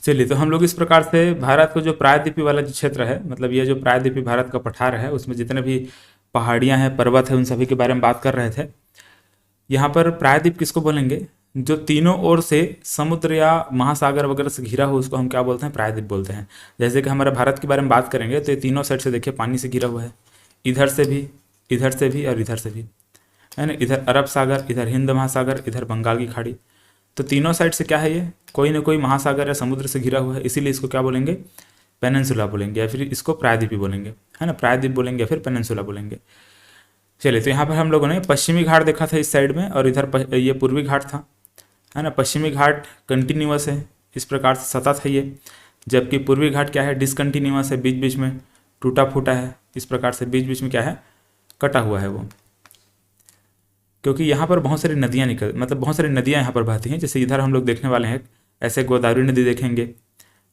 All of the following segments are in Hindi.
चलिए, तो हम लोग इस प्रकार से भारत को जो प्रायद्वीपी वाला जो क्षेत्र है, मतलब ये जो प्रायद्वीपी भारत का पठार है, उसमें जितने भी पहाड़ियाँ हैं, पर्वत है, उन सभी के बारे में बात कर रहे थे। यहाँ पर प्रायद्वीप किसको बोलेंगे? जो तीनों ओर से समुद्र या महासागर वगैरह से घिरा हो उसको हम क्या बोलते हैं? प्रायद्वीप बोलते हैं। जैसे कि हमारे भारत के बारे में बात करेंगे तो ये तीनों साइड से देखिए पानी से घिरा हुआ है, इधर से भी, इधर से भी और इधर से भी, है ना। इधर अरब सागर, इधर हिंद महासागर, इधर बंगाल की खाड़ी। तो तीनों साइड से क्या है? ये कोई ना कोई महासागर या समुद्र से घिरा हुआ है, इसीलिए इसको क्या बोलेंगे? पेनिनसुला बोलेंगे, या फिर इसको प्रायद्वीपी बोलेंगे, है ना। प्रायद्वीप बोलेंगे या फिर पेनिनसुला बोलेंगे। चलिए, तो यहाँ पर हम लोगों ने पश्चिमी घाट देखा था इस साइड में, और इधर ये पूर्वी घाट था, है ना। पश्चिमी घाट कंटिन्यूअस है, इस प्रकार से सतत है ये, जबकि पूर्वी घाट क्या है? डिसकंटिन्यूअस है, बीच बीच में टूटा फूटा है, इस प्रकार से बीच बीच में क्या है? कटा हुआ है वो। क्योंकि यहाँ पर बहुत सारी नदियाँ मतलब बहुत सारी नदियाँ यहाँ पर बहती हैं। जैसे इधर हम लोग देखने वाले हैं, ऐसे गोदावरी नदी देखेंगे,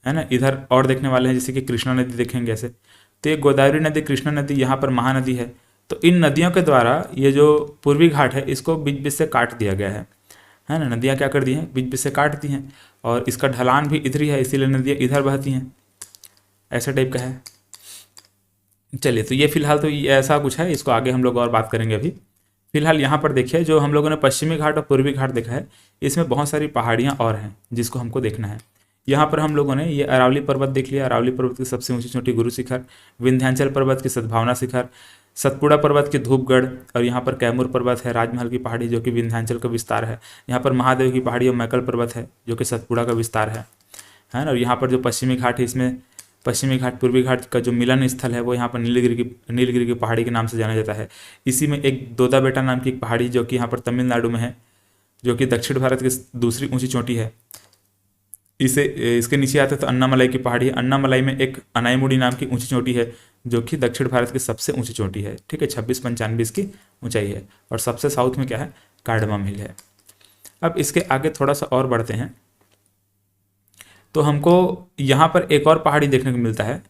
है ना। इधर और देखने वाले हैं जैसे कि कृष्णा नदी देखेंगे ऐसे। तो ये गोदावरी नदी, कृष्णा नदी, यहाँ पर महानदी है। तो इन नदियों के द्वारा ये जो पूर्वी घाट है इसको बीच बीच से काट दिया गया है ना। नदियाँ क्या कर दी हैं? बीच बीच से काट दी हैं, और इसका ढलान भी इधर ही है, इसीलिए नदियाँ इधर बहती हैं, ऐसा टाइप का है। चलिए, तो ये फिलहाल तो ये ऐसा कुछ है, इसको आगे हम लोग और बात करेंगे। अभी फिलहाल यहाँ पर देखिए, जो हम लोगों ने पश्चिमी घाट और पूर्वी घाट देखा है, इसमें बहुत सारी पहाड़ियाँ और हैं जिसको हमको देखना है। यहाँ पर हम लोगों ने ये अरावली पर्वत देख लिया, अरावली पर्वत की सबसे ऊंची चोटी गुरु शिखर, विंध्याचल पर्वत की सद्भावना शिखर, सतपुड़ा पर्वत की धूपगढ़, और यहाँ पर कैमूर पर्वत है, राजमहल की पहाड़ी जो कि विंध्याचल का विस्तार है। यहाँ पर महादेव की पहाड़ी और मैकल पर्वत है जो कि सतपुड़ा का विस्तार है ना। और यहाँ पर जो पश्चिमी घाट है, इसमें पश्चिमी घाट पूर्वी घाट का जो मिलन स्थल है वो यहाँ पर नीलगिरी की पहाड़ी के नाम से जाना जाता है। इसी में एक दोदा बेटा नाम की एक पहाड़ी जो कि यहाँ पर तमिलनाडु में है, जो कि दक्षिण भारत की दूसरी ऊंची चोटी है। इसके नीचे आते तो अन्नामलाई की पहाड़ी है। अन्नामलाई में एक अनाईमुड़ी नाम की ऊंची चोटी है जो कि दक्षिण भारत की सबसे ऊंची चोटी है, ठीक है। 2695 इसकी ऊंचाई है। और सबसे साउथ में क्या है? कार्डमम हिल है। अब इसके आगे थोड़ा सा और बढ़ते हैं तो हमको यहाँ पर एक और पहाड़ी देखने को मिलता है,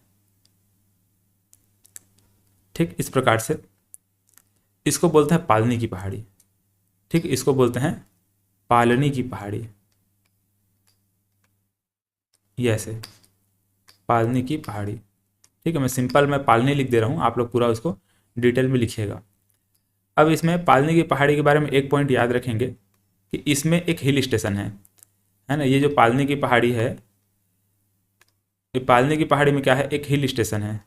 ठीक इस प्रकार से। इसको बोलते हैं पालनी की पहाड़ी, ठीक, इसको बोलते हैं पालनी की पहाड़ी, ये ऐसे पालनी की पहाड़ी, ठीक है। मैं सिंपल में पालनी लिख दे रहा हूँ, आप लोग पूरा उसको डिटेल में लिखिएगा। अब इसमें पालनी की पहाड़ी के बारे में एक पॉइंट याद रखेंगे कि इसमें एक हिल स्टेशन है ना। ये जो पालनी की पहाड़ी है, ये पालनी की पहाड़ी में क्या है? एक हिल स्टेशन है,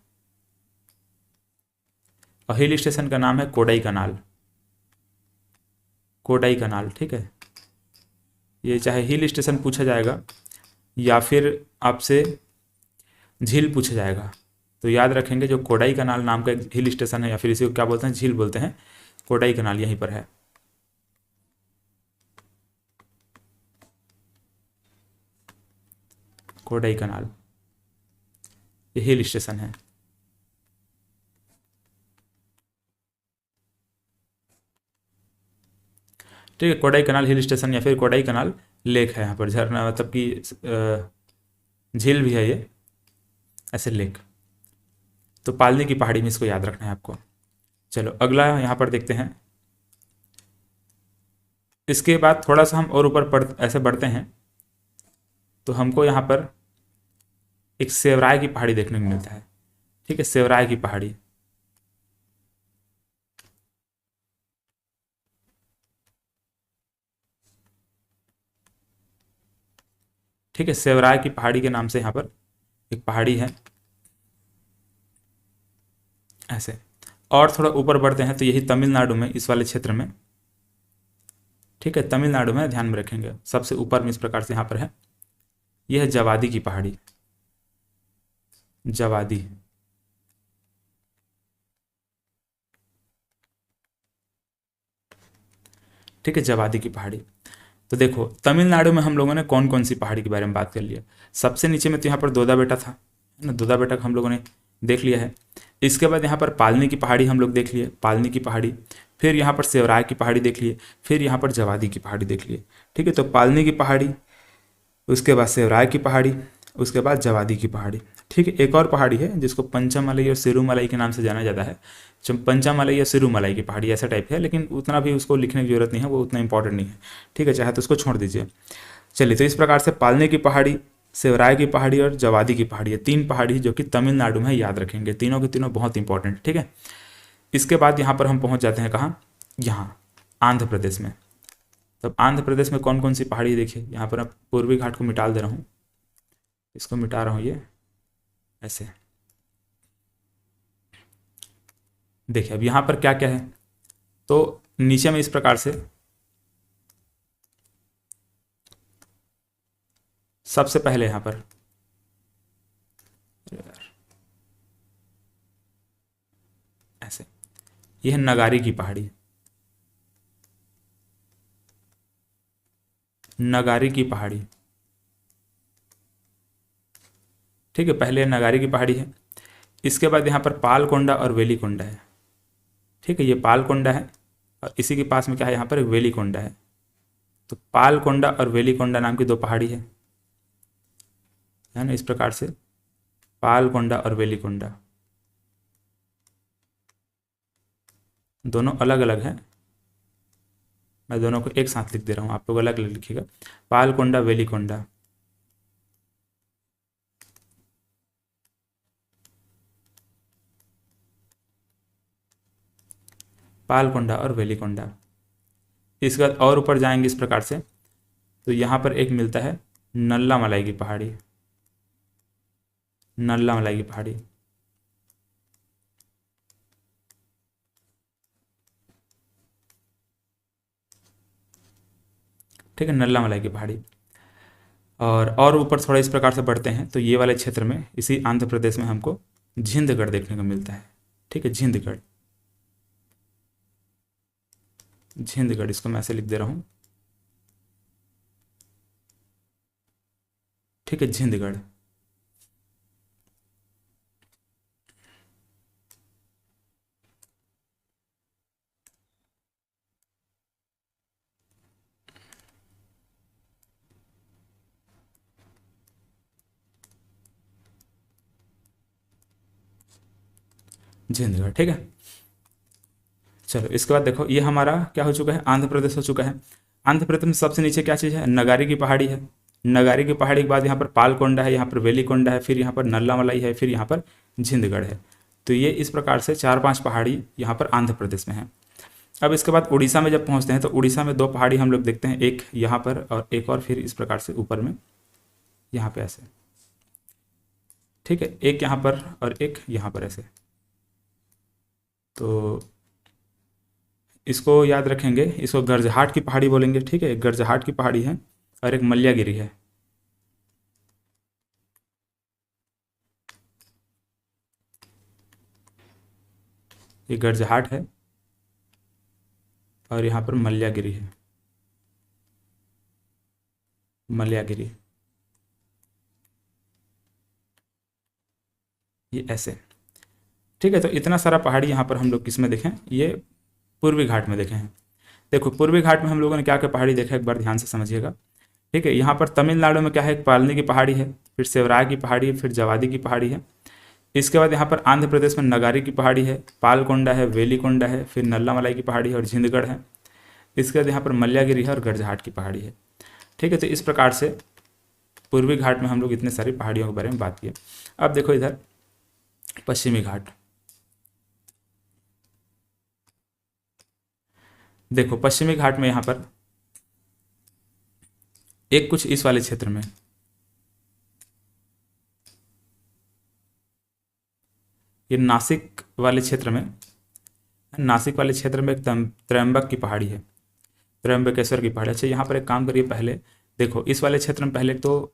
और हिल स्टेशन का नाम है कोडाई कनाल, कोडाई कनाल, ठीक है। ये चाहे हिल स्टेशन पूछा जाएगा या फिर आपसे झील पूछा जाएगा, तो याद रखेंगे जो कोडाई कनाल नाम का एक हिल स्टेशन है, या फिर इसी को क्या बोलते हैं? झील बोलते हैं। कोडाई कनाल यहीं पर है। कोडाई कनाल ये हिल स्टेशन है। ठीक है, कोडाई कनाल हिल स्टेशन या फिर कोडाई कनाल लेक है। यहाँ पर झरना मतलब कि झील भी है ये, ऐसे लेक। तो पालनी की पहाड़ी में इसको याद रखना है आपको। चलो अगला यहाँ पर देखते हैं। इसके बाद थोड़ा सा हम और ऊपर ऐसे बढ़ते हैं तो हमको यहाँ पर एक सेवराय की पहाड़ी देखने को मिलता है, ठीक है। सेवराय की पहाड़ी, ठीक है। सेवराय की पहाड़ी के नाम से यहाँ पर एक पहाड़ी है, ऐसे। और थोड़ा ऊपर बढ़ते हैं तो यही तमिलनाडु में, इस वाले क्षेत्र में, ठीक है, तमिलनाडु में, ध्यान में रखेंगे सबसे ऊपर में इस प्रकार से यहाँ पर है। यह है जवादी की पहाड़ी, जवादी, ठीक है, जवादी की पहाड़ी। तो देखो तमिलनाडु में हम लोगों ने कौन कौन सी पहाड़ी के बारे में बात कर लिया। सबसे नीचे में तो यहाँ पर दोदा बेटा था, है ना, दोदा बेटा हम लोगों ने देख लिया है। इसके बाद यहाँ पर पालनी की पहाड़ी हम लोग देख लिए, पालनी की पहाड़ी। फिर यहाँ पर सेवराय की पहाड़ी देख लिए, फिर यहाँ पर जवादी की पहाड़ी देख लिए, ठीक है। तो पालनी की पहाड़ी, उसके बाद सेवराय की पहाड़ी, उसके बाद जवादी की पहाड़ी, ठीक है। एक और पहाड़ी है जिसको पंचमलाई और सिरुमलाई के नाम से जाना जाता है। पंचमलाई या सिरुमलाई की पहाड़ी ऐसा टाइप है, लेकिन उतना भी उसको लिखने की जरूरत नहीं है, वो उतना इंपॉर्टेंट नहीं है, ठीक है। चाहे तो उसको छोड़ दीजिए। चलिए, तो इस प्रकार से पालने की पहाड़ी, शिवराय की पहाड़ी और जवादी की पहाड़ी है, 3 पहाड़ी जो कि तमिलनाडु में है, याद रखेंगे। तीनों के तीनों बहुत इंपॉर्टेंट, ठीक है। इसके बाद यहाँ पर हम पहुँच जाते हैं कहाँ, यहाँ आंध्र प्रदेश में। तब आंध्र प्रदेश में कौन कौन सी पहाड़ी, देखिए यहाँ पर मैं पूर्वी घाट को मिटा दे रहा हूँ, इसको मिटा रहा हूँ, ये ऐसे। देखिए अब यहाँ पर क्या क्या है, तो नीचे में इस प्रकार से सबसे पहले यहाँ पर ऐसे, ये है नगारी की पहाड़ी, नगारी की पहाड़ी, ठीक है। पहले नगारी की पहाड़ी है, इसके बाद यहाँ पर पालकोंडा और वेलीकोंडा है, ठीक है। ये पालकोंडा है और इसी के पास में क्या है, यहाँ पर वेलीकोंडा है। तो पालकोंडा और वेलीकोंडा नाम की 2 पहाड़ी है ना, इस प्रकार से पालकोंडा और वेलीकोंडा दोनों अलग अलग हैं। मैं दोनों को एक साथ लिख दे रहा हूँ, आप लोग अलग अलग लिखिएगा, पालकोंडा वेलीकोंडा। पालकोंडा और वेलीकोंडा। इसके बाद और ऊपर जाएंगे इस प्रकार से, तो यहाँ पर एक मिलता है नल्ला मलाई की पहाड़ी, नल्ला मलाई की पहाड़ी, ठीक है, नल्ला मलाई की पहाड़ी। और ऊपर थोड़ा इस प्रकार से बढ़ते हैं तो ये वाले क्षेत्र में, इसी आंध्र प्रदेश में हमको झिंदगढ़ देखने को मिलता है, ठीक है, झिंदगढ़, झिंदगढ़, इसको मैं ऐसे लिख दे रहा हूँ, ठीक है, झिंदगढ़। झिंदगढ़, ठीक है। चलो इसके बाद देखो, ये हमारा क्या हो चुका है, आंध्र प्रदेश हो चुका है। आंध्र प्रदेश में सबसे नीचे क्या चीज़ है, नगारी की पहाड़ी है। नगारी की पहाड़ी के बाद यहाँ पर पालकोंडा है, यहाँ पर वेलीकोंडा है, फिर यहाँ पर नल्ला मलाई है, फिर यहाँ पर झिंदगढ़ है। तो ये इस प्रकार से 4-5 पहाड़ी यहाँ पर आंध्र प्रदेश में है। अब इसके बाद उड़ीसा में जब पहुँचते हैं तो उड़ीसा में 2 पहाड़ी हम लोग देखते हैं, एक यहाँ पर और एक और फिर इस प्रकार से ऊपर में, यहाँ पे ऐसे, ठीक है, एक यहाँ पर और एक यहाँ पर ऐसे। तो इसको याद रखेंगे, इसको गर्जहाट की पहाड़ी बोलेंगे, ठीक है, एक गर्जहाट की पहाड़ी है और एक मल्यागिरी है। ये गर्जहाट है और यहाँ पर मल्यागिरी है, मल्यागिरी, ये ऐसे, ठीक है। तो इतना सारा पहाड़ी यहाँ पर हम लोग किस में देखें, ये पूर्वी घाट में देखे हैं। देखो पूर्वी घाट में हम लोगों ने क्या क्या पहाड़ी देखा, एक बार ध्यान से समझिएगा, ठीक है। यहाँ पर तमिलनाडु में क्या है, एक पालनी की पहाड़ी है, फिर शिवराय की पहाड़ी है, फिर जवादी की पहाड़ी है। इसके बाद यहाँ पर आंध्र प्रदेश में नगारी की पहाड़ी है, पालकोंडा है, वेलीकोंडा है, फिर नल्ला मलाई की पहाड़ी है और झिंदगढ़ है। इसके बाद यहाँ पर मल्यागिरी है और गर्जहाट की पहाड़ी है, ठीक है। तो इस प्रकार से पूर्वी घाट में हम लोग इतने सारी पहाड़ियों के बारे में बात किए। अब देखो इधर पश्चिमी घाट, देखो पश्चिमी घाट में यहाँ पर एक कुछ इस वाले क्षेत्र में, ये नासिक वाले क्षेत्र में, नासिक वाले क्षेत्र में एक त्र्यंबक की पहाड़ी है, त्र्यंबकेश्वर की पहाड़ी। अच्छा यहाँ पर एक काम करिए, पहले देखो इस वाले क्षेत्र में पहले तो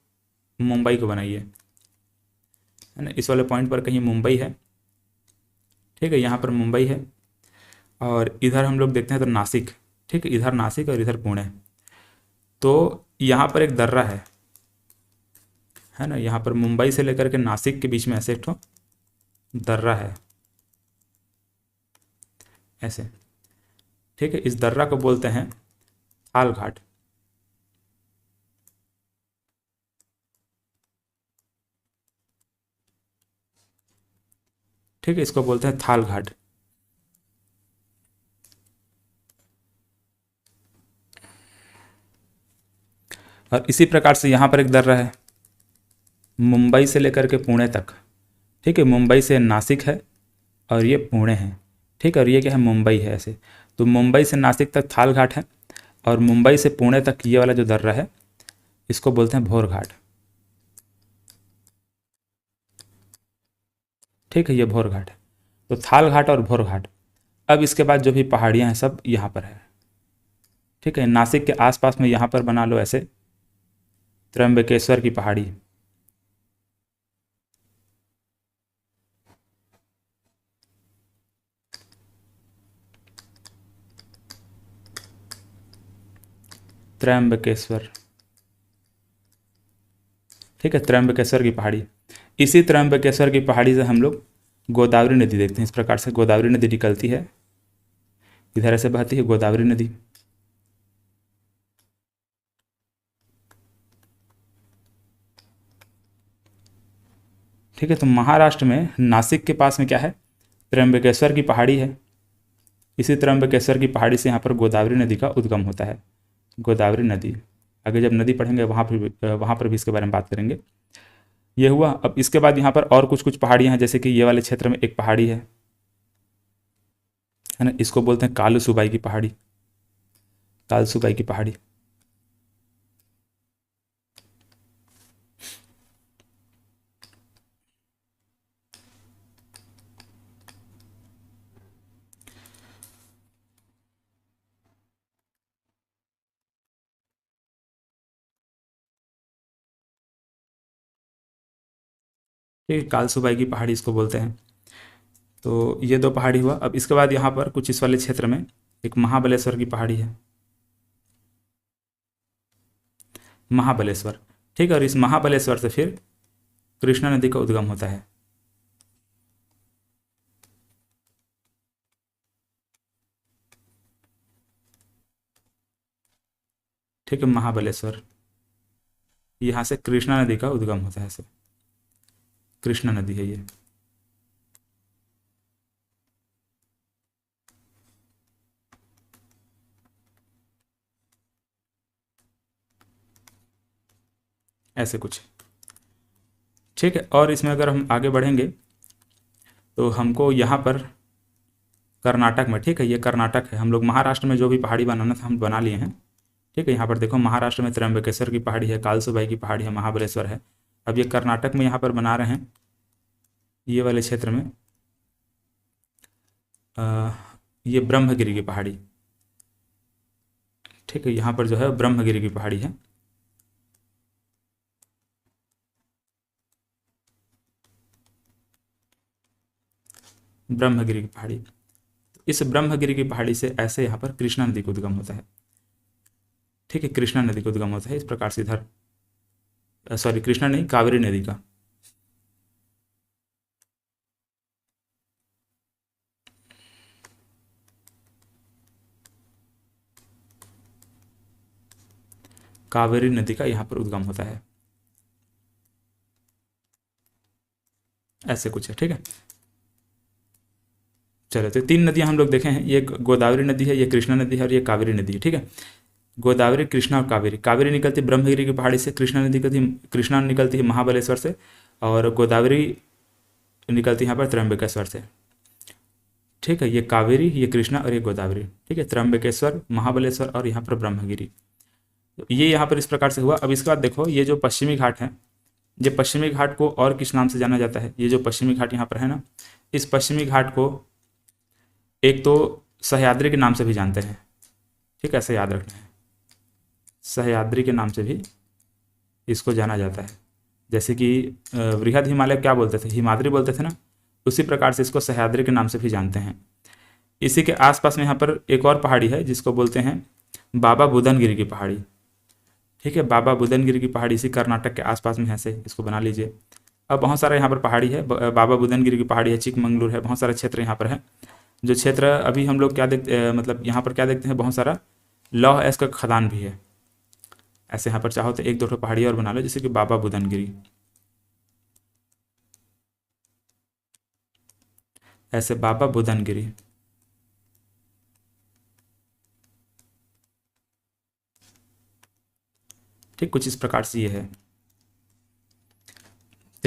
मुंबई को बनाइए, है ना, इस वाले पॉइंट पर कहीं मुंबई है, ठीक है, यहाँ पर मुंबई है। और इधर हम लोग देखते हैं तो नासिक, ठीक है, इधर नासिक और इधर पुणे। तो यहाँ पर एक दर्रा है ना, यहाँ पर मुंबई से लेकर के नासिक के बीच में ऐसे एक ठो दर्रा है, ऐसे, ठीक है। इस दर्रा को बोलते हैं थाल घाट, ठीक है, इसको बोलते हैं थाल घाट। और इसी प्रकार से यहाँ पर एक दर्रा है, मुंबई से लेकर के पुणे तक, ठीक है, मुंबई से नासिक है और ये पुणे है, ठीक है, और ये क्या है, मुंबई है ऐसे। तो मुंबई से नासिक तक थाल घाट है, और मुंबई से पुणे तक ये वाला जो दर्रा है इसको बोलते हैं भोर घाट, ठीक है, ये भोर घाट है। तो थाल घाट और भोर घाट। अब इसके बाद जो भी पहाड़ियाँ हैं सब यहाँ पर है, ठीक है। नासिक के आसपास में यहाँ पर बना लो ऐसे त्र्यंबकेश्वर की पहाड़ी, त्र्यंबकेश्वर, ठीक है, त्र्यंबकेश्वर की पहाड़ी। इसी त्र्यंबकेश्वर की पहाड़ी से हम लोग गोदावरी नदी देखते हैं। इस प्रकार से गोदावरी नदी निकलती है, इधर ऐसे बहती है गोदावरी नदी। ठीक है, तो महाराष्ट्र में नासिक के पास में क्या है, त्र्यंबकेश्वर की पहाड़ी है। इसी त्र्यंबकेश्वर की पहाड़ी से यहाँ पर गोदावरी नदी का उद्गम होता है, गोदावरी नदी। आगे जब नदी पढ़ेंगे वहाँ पर भी इसके बारे में बात करेंगे। ये हुआ। अब इसके बाद यहाँ पर और कुछ कुछ पहाड़ियाँ हैं, जैसे कि ये वाले क्षेत्र में एक पहाड़ी है ना, इसको बोलते हैं कालू सुबाई की पहाड़ी, काल सुबाई की पहाड़ी। ठीक है, काल सुबाई की पहाड़ी इसको बोलते हैं। तो ये दो पहाड़ी हुआ। अब इसके बाद यहाँ पर कुछ इस वाले क्षेत्र में एक महाबलेश्वर की पहाड़ी है, महाबलेश्वर, ठीक है, और इस महाबलेश्वर से फिर कृष्णा नदी का उद्गम होता है। ठीक है, महाबलेश्वर, यहाँ से कृष्णा नदी का उद्गम होता है ऐसे, कृष्णा नदी है ये। ऐसे कुछ, ठीक है। और इसमें अगर हम आगे बढ़ेंगे तो हमको यहाँ पर कर्नाटक में, ठीक है, ये कर्नाटक है। हम लोग महाराष्ट्र में जो भी पहाड़ी बनाना था हम बना लिए हैं, ठीक है। यहाँ पर देखो महाराष्ट्र में त्र्यंबकेश्वर की पहाड़ी है, कालसुबाई की पहाड़ी है, महाबलेश्वर है। अब ये कर्नाटक में यहाँ पर बना रहे हैं, ये वाले क्षेत्र में अ, ये ब्रह्मगिरी की पहाड़ी, ठीक है, यहाँ पर जो है ब्रह्मगिरी की पहाड़ी है। ब्रह्मगिरी की पहाड़ी, इस ब्रह्मगिरी की पहाड़ी से ऐसे यहाँ पर कृष्णा नदी का उद्गम होता है, ठीक है, कृष्णा नदी का उद्गम होता है इस प्रकार से इधर, सॉरी कृष्णा नहीं, कावेरी नदी का। कावेरी नदी का यहाँ पर उद्गम होता है, ऐसे कुछ है, ठीक है। चलो, तो तीन नदियां हम लोग देखे हैं, ये गोदावरी नदी है, ये कृष्णा नदी है, और ये कावेरी नदी है, ठीक है। गोदावरी, कृष्णा और कावेरी। कावेरी निकलती है ब्रह्मगिरी की पहाड़ी से, कृष्णा नदी निकलती, कृष्णा निकलती है महाबलेश्वर से, और गोदावरी निकलती है यहाँ पर त्र्यंबकेश्वर से, ठीक है। ये कावेरी, ये कृष्णा और ये गोदावरी, ठीक है, त्र्यंबकेश्वर, महाबलेश्वर और यहाँ पर ब्रह्मगिरी। तो ये यहाँ पर इस प्रकार से हुआ। अब इसके बाद देखो ये जो पश्चिमी घाट है, ये पश्चिमी घाट को और किस नाम से जाना जाता है, ये जो पश्चिमी घाट यहाँ पर है ना, इस पश्चिमी घाट को एक तो सह्याद्री के नाम से भी जानते हैं, ठीक है, ऐसे याद रखना है, सह्याद्री के नाम से भी इसको जाना जाता है। जैसे कि वृहद हिमालय क्या बोलते थे, हिमाद्री बोलते थे ना, उसी प्रकार से इसको सह्याद्री के नाम से भी जानते हैं। इसी के आसपास में यहाँ पर एक और पहाड़ी है जिसको बोलते हैं बाबा बुदनगिरी की पहाड़ी, ठीक है, बाबा बुदनगिरी की पहाड़ी इसी कर्नाटक के आसपास में है से, इसको बना लीजिए। अब बहुत सारा यहाँ पर पहाड़ी है, बाबा बुदनगिरी की पहाड़ी है, चिकमंगलूर है, बहुत सारे क्षेत्र यहाँ पर है। जो क्षेत्र अभी हम लोग क्या देखते, मतलब यहाँ पर क्या देखते हैं, बहुत सारा लौह अयस्क का खदान भी है। ऐसे यहाँ पर चाहो तो एक दो ठो पहाड़ी और बना लो, जैसे कि बाबा बुदनगिरी, ऐसे बाबा बुदनगिरी, ठीक, कुछ इस प्रकार से ये है।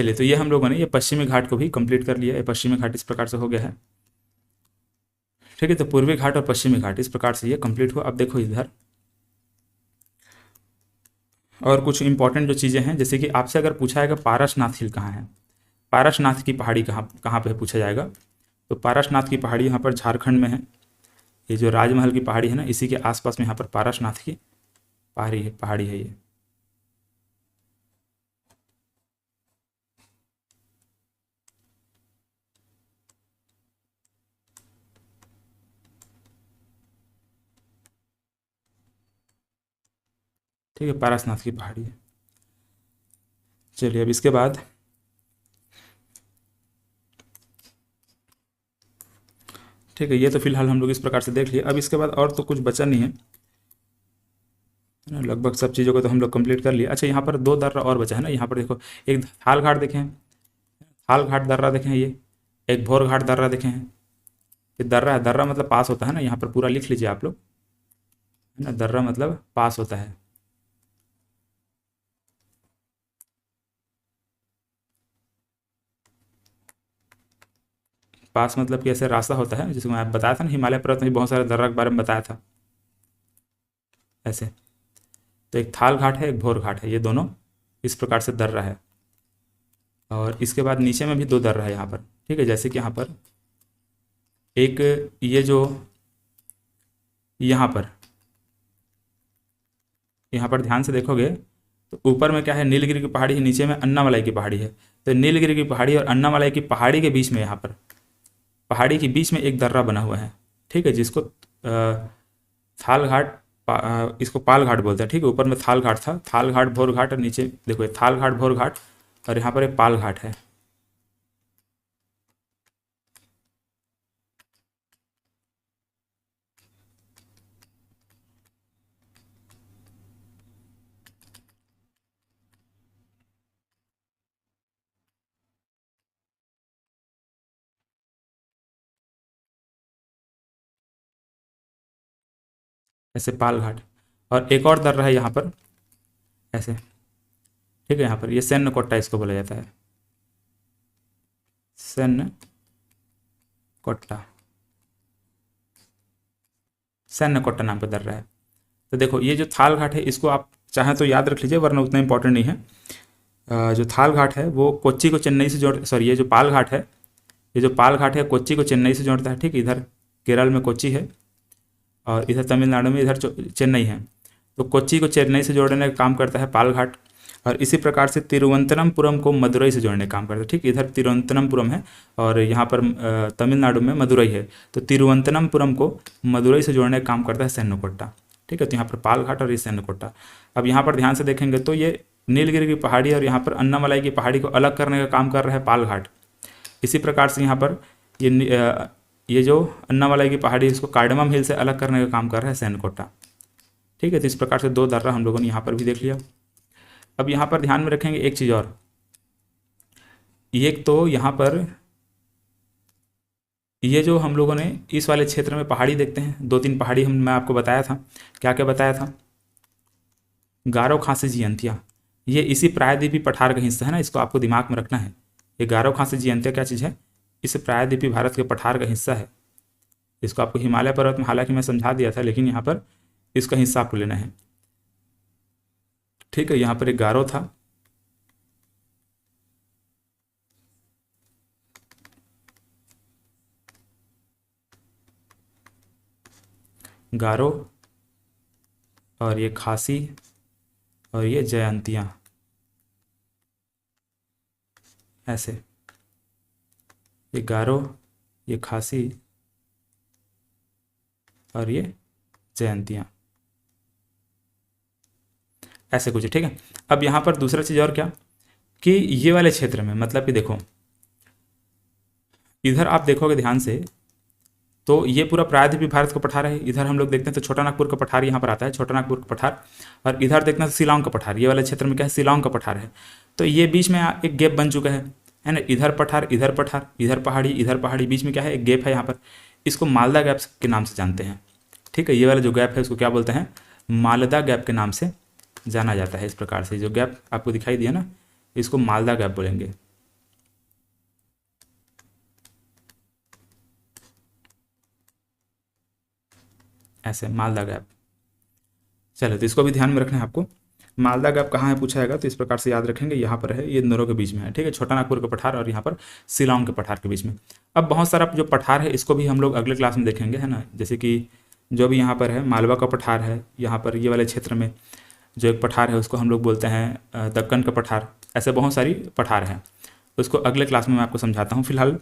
चलिए, तो ये हम लोगों ने ये पश्चिमी घाट को भी कंप्लीट कर लिया। ये पश्चिमी घाट इस प्रकार से हो गया है। ठीक है, तो पूर्वी घाट और पश्चिमी घाट इस प्रकार से ये कंप्लीट हुआ। अब देखो इधर और कुछ इंपॉर्टेंट जो चीज़ें हैं, जैसे कि आपसे अगर पूछा है कि पारसनाथ हिल कहाँ है, पारसनाथ की पहाड़ी कहाँ कहाँ पे पूछा जाएगा, तो पारसनाथ की पहाड़ी यहाँ पर झारखंड में है। ये जो राजमहल की पहाड़ी है ना, इसी के आसपास में यहाँ पर पारसनाथ की पहाड़ी है ये। ठीक है, पारसनाथ की पहाड़ी है। चलिए, अब इसके बाद ठीक है, ये तो फिलहाल हम लोग इस प्रकार से देख लिए। अब इसके बाद और तो कुछ बचा नहीं है ना, लगभग सब चीज़ों को तो हम लोग कंप्लीट कर लिए। अच्छा, यहाँ पर दो दर्रा और बचा है ना, यहाँ पर देखो, एक थाल घाट देखें, थाल घाट दर्रा देखें, ये एक भोर घाट दर्रा देखें हैं। ये दर्रा है, दर्रा मतलब पास होता है ना, यहाँ पर पूरा लिख लीजिए आप लोग, है ना, दर्रा मतलब पास होता है। पास मतलब कि ऐसे रास्ता होता है, जिसको मैं बताया था ना, हिमालय पर्वत में बहुत सारे दर्रा के बारे में बताया था ऐसे। तो एक थाल घाट है, एक भोर घाट है, ये दोनों इस प्रकार से दर्रा है। और इसके बाद नीचे में भी दो दर्रा है यहाँ पर। ठीक है, जैसे कि यहाँ पर एक ये जो यहाँ पर ध्यान से देखोगे तो ऊपर में क्या है, नीलगिरी की पहाड़ी है, नीचे में अन्नामलाई की पहाड़ी है। तो नीलगिरी की पहाड़ी और अन्नामलाई की पहाड़ी के बीच में, यहाँ पर पहाड़ी के बीच में एक दर्रा बना हुआ है। ठीक है, जिसको थाल घाट इसको पाल घाट बोलते हैं। ठीक है, ऊपर में थाल घाट था, थाल घाट भोर घाट, और नीचे देखो ये थाल घाट भोर घाट, और यहाँ पर एक पाल घाट है। ऐसे पाल घाट, और एक और दर्रा है यहाँ पर ऐसे। ठीक है, यहाँ पर ये सैन्य कोट्टा इसको बोला जाता है, सैन्य कोट्टा, सैन्य कोट्टा नाम का दर्रा है। तो देखो ये जो थाल घाट है, इसको आप चाहें तो याद रख लीजिए, वरना उतना इंपॉर्टेंट नहीं है। जो थाल घाट है वो कोच्चि को चेन्नई से जोड़, सॉरी, ये जो पाल घाट है, ये जो पाल घाट है कोच्चि को चेन्नई से जोड़ता है। ठीक, इधर केरल में कोच्चि है और इधर तमिलनाडु में इधर चेन्नई है। तो कोच्चि को चेन्नई से जोड़ने का काम करता है पाल घाट, और इसी प्रकार से तिरुवनंतपुरम को मदुरई से जोड़ने का काम करता है। ठीक, इधर तिरुवनंतपुरम है और यहाँ पर तमिलनाडु में मदुरई है। तो तिरुवनंतपुरम को मदुरई से जोड़ने का काम करता है सैन्यकोट्टा। ठीक है, तो यहाँ पर पाल घाट और ये सैन्यकोट्टा। अब यहाँ पर ध्यान से देखेंगे तो ये नीलगिरी की पहाड़ी और यहाँ पर अन्नामलाई की पहाड़ी को अलग करने का काम कर रहा है पाल घाट। इसी प्रकार से यहाँ पर ये जो अन्नामलाई की पहाड़ी, इसको कार्डमम हिल से अलग करने का काम कर रहा है सैन्यकोट्टा। ठीक है, तो इस प्रकार से दो दर्रा हम लोगों ने यहाँ पर भी देख लिया। अब यहाँ पर ध्यान में रखेंगे एक चीज़ और, एक तो यहाँ पर ये जो हम लोगों ने इस वाले क्षेत्र में पहाड़ी देखते हैं, दो तीन पहाड़ी मैं आपको बताया था, क्या क्या बताया था, गारो खासी जयंतिया, ये इसी प्रायद्वीपी पठार का हिस्सा है ना, इसको आपको दिमाग में रखना है। ये गारो खासी जयंतिया क्या चीज़ है, इस प्रायद्वीपी भारत के पठार का हिस्सा है। इसको आपको हिमालय पर्वत में हालांकि मैं समझा दिया था, लेकिन यहाँ पर इसका हिस्सा आपको लेना है। ठीक है, यहाँ पर एक गारो था, गारो, और ये खासी, और ये जयंतियाँ, ऐसे। ये गारो, ये खासी, और ये जयंतियाँ, ऐसे कुछ। ठीक है, अब यहाँ पर दूसरा चीज़ और क्या, कि ये वाले क्षेत्र में, मतलब कि देखो इधर आप देखोगे ध्यान से तो ये पूरा प्रायद्वीपीय भारत का पठार है। इधर हम लोग देखते हैं तो छोटा नागपुर का पठार यहाँ पर आता है, छोटा नागपुर का पठार, और इधर देखना तो शिलांग का पठार, ये वाले क्षेत्र में क्या है, शिलांग का पठार है। तो ये बीच में एक गैप बन चुका है ना, इधर पठार, इधर पठार, इधर पहाड़ी, बीच में क्या है, एक गैप है यहाँ पर। इसको मालदा गैप के नाम से जानते हैं। ठीक है, ये वाला जो गैप है उसको क्या बोलते हैं, मालदा गैप के नाम से जाना जाता है। इस प्रकार से जो गैप आपको दिखाई दिया ना, इसको मालदा गैप बोलेंगे। ऐसे मालदा गैप। चलो तो इसको भी ध्यान में रखना है आपको। मालदा गैप कहाँ है पूछा जाएगा तो इस प्रकार से याद रखेंगे, यहाँ पर है, ये इन दोनों के बीच में है, ठीक है, छोटा नागपुर का पठार और यहाँ पर शिलोंग के पठार के बीच में। अब बहुत सारा जो पठार है इसको भी हम लोग अगले क्लास में देखेंगे, है ना। जैसे कि जो भी यहाँ पर है मालवा का पठार है, यहाँ पर ये वाले क्षेत्र में जो एक पठार है उसको हम लोग बोलते हैं दक्कन का पठार। ऐसे बहुत सारी पठार हैं, उसको अगले क्लास में मैं आपको समझाता हूँ। फिलहाल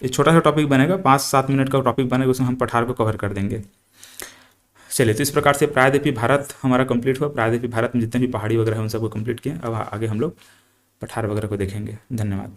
एक छोटा सा टॉपिक बनेगा, 5-7 मिनट का टॉपिक बनेगा, उसमें हम पठार को कवर कर देंगे। चलिए, तो इस प्रकार से प्रायद्वीपीय भारत हमारा कंप्लीट हुआ। प्रायद्वीपीय भारत में जितने भी पहाड़ी वगैरह है उन सबको कंप्लीट किए। अब आगे हम लोग पठार वगैरह को देखेंगे। धन्यवाद।